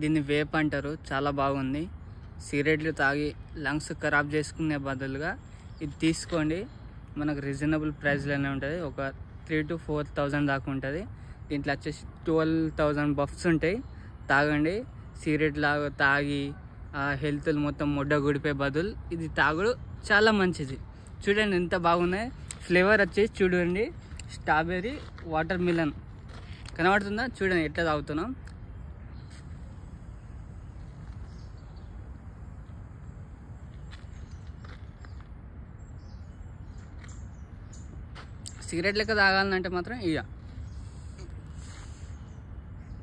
దీన్ని వేప్ అంటారు. చాలా బాగుంది. సిగరెట్లు తాగి లంగ్స్ ఖరాబ్ చేసుకునే బదులుగా ఇది తీసుకోండి. మనకు రీజనబుల్ ప్రైస్లోనే ఉంటుంది. ఒక 3,000 to 4,000 దాకా ఉంటుంది. దీంట్లో వచ్చేసి 12,000 బఫ్స్ ఉంటాయి. తాగండి. సిగరెట్ తాగి హెల్త్ మొత్తం ముడ్డ గుడిపోయే బదులు ఇది తాగుడు చాలా మంచిది. చూడండి ఎంత బాగున్నాయి. ఫ్లేవర్ వచ్చేసి చూడండి, స్ట్రాబెర్రీ వాటర్ మిలన్ కనబడుతుందా? చూడండి ఎట్లా తాగుతున్నాం. సిగరెట్ లెక్క తాగాలంటే మాత్రం ఇక